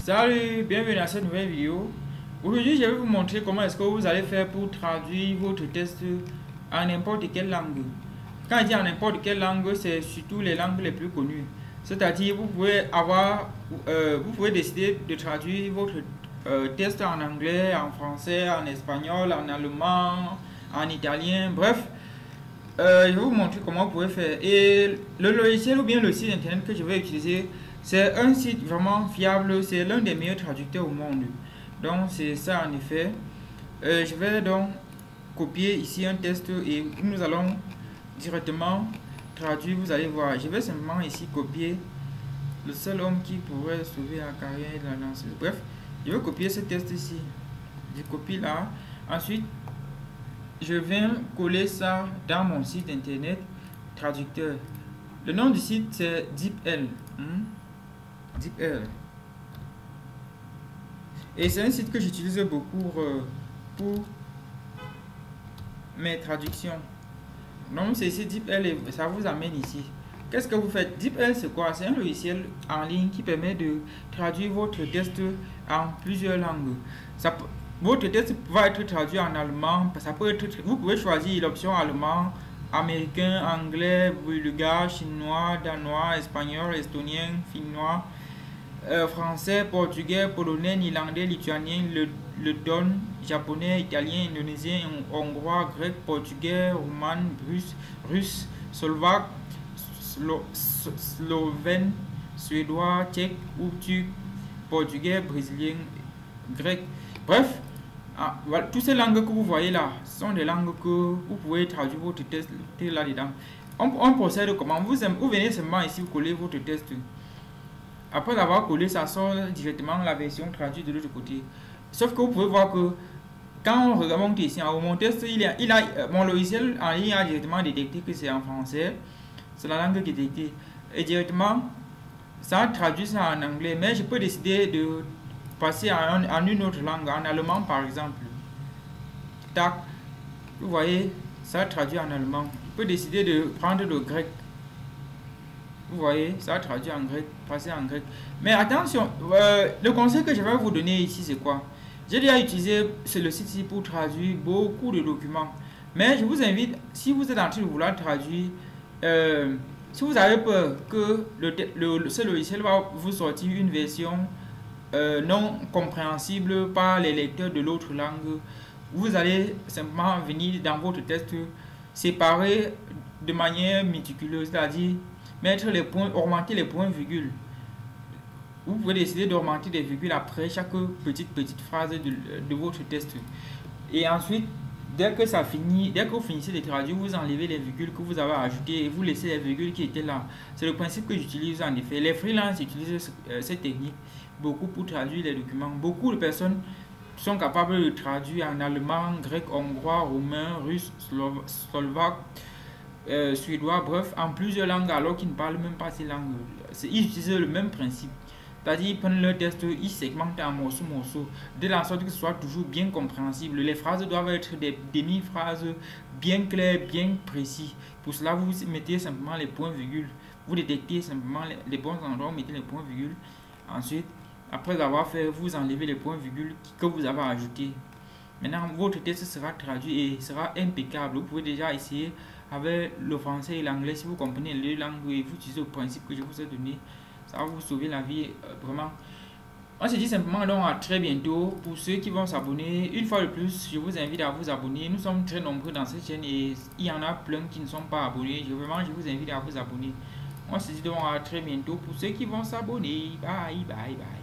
Salut, bienvenue à cette nouvelle vidéo. Aujourd'hui, je vais vous montrer comment est-ce que vous allez faire pour traduire votre test en n'importe quelle langue. Quand je dis en n'importe quelle langue, c'est surtout les langues les plus connues. C'est-à-dire, vous pouvez décider de traduire votre test en anglais, en français, en espagnol, en allemand, en italien, bref. Je vais vous montrer comment vous pouvez faire. Et le logiciel ou bien le site internet que je vais utiliser, c'est un site vraiment fiable, c'est l'un des meilleurs traducteurs au monde. Donc c'est ça en effet. Je vais donc copier ici un test et nous allons directement traduire. Vous allez voir, je vais simplement ici copier le seul homme qui pourrait sauver la carrière de la danseuse. Bref, je vais copier ce test ici. Je copie là. Ensuite, je viens coller ça dans mon site internet traducteur. Le nom du site c'est DeepL. DeepL. Et c'est un site que j'utilise beaucoup pour mes traductions. Donc c'est ici DeepL et ça vous amène ici. Qu'est-ce que vous faites? DeepL c'est quoi? C'est un logiciel en ligne qui permet de traduire votre test en plusieurs langues. Votre test va être traduit en allemand. Ça peut être, vous pouvez choisir l'option allemand, américain, anglais, bulgare, chinois, danois, espagnol, estonien, finnois, français, portugais, polonais, néerlandais, lituanien, le don, japonais, italien, indonésien, hongrois, grec, portugais, roumain, russe, slovaque, slovène, suédois, tchèque ou turc, portugais, brésilien, grec. Bref, voilà, toutes ces langues que vous voyez là sont des langues que vous pouvez traduire votre test là-dedans. On procède comment? Vous venez seulement ici, vous collez votre test. Après avoir collé, ça sort directement la version traduite de l'autre côté. Sauf que vous pouvez voir que quand on remonte ici, mon test, mon logiciel en ligne a directement détecté que c'est en français. C'est la langue qui est détectée. Et directement, ça traduit ça en anglais. Mais je peux décider de passer en une autre langue, en allemand par exemple. Tac. Vous voyez, ça traduit en allemand. Je peux décider de prendre le grec. Vous voyez, ça traduit en grec, passer en grec. Mais attention, le conseil que je vais vous donner ici, c'est quoi? J'ai déjà utilisé le site pour traduire beaucoup de documents. Mais je vous invite, si vous êtes en train de vouloir traduire, si vous avez peur que ce logiciel va vous sortir une version non compréhensible par les lecteurs de l'autre langue, vous allez simplement venir dans votre test séparer de manière méticuleuse, c'est-à-dire mettre les points, augmenter les points virgules. Vous pouvez décider d'augmenter des virgules après chaque petite phrase de votre test. Et ensuite, dès que vous finissez de traduire, vous enlevez les virgules que vous avez ajoutées et vous laissez les virgules qui étaient là. C'est le principe que j'utilise en effet. Les freelances utilisent cette technique beaucoup pour traduire les documents. Beaucoup de personnes sont capables de traduire en allemand, grec, hongrois, roumain, russe, slovaque, suédois, bref, en plusieurs langues alors qu'ils ne parlent même pas ces langues. Ils utilisent le même principe. C'est-à-dire, ils prennent leur test, ils segmentent en morceaux, de la sorte que ce soit toujours bien compréhensible. Les phrases doivent être des demi-phrases bien claires, bien précises. Pour cela, vous mettez simplement les points-virgules. Vous détectez simplement les bons endroits, vous mettez les points-virgules. Ensuite, après avoir fait, vous enlevez les points-virgules que vous avez ajoutés. Maintenant, votre test sera traduit et sera impeccable. Vous pouvez déjà essayer avec le français et l'anglais. Si vous comprenez les langues et vous utilisez le principe que je vous ai donné, ça va vous sauver la vie vraiment. On se dit simplement donc à très bientôt. Pour ceux qui vont s'abonner, une fois de plus, je vous invite à vous abonner. Nous sommes très nombreux dans cette chaîne et il y en a plein qui ne sont pas abonnés. Je vous invite à vous abonner. On se dit donc à très bientôt pour ceux qui vont s'abonner. Bye bye bye.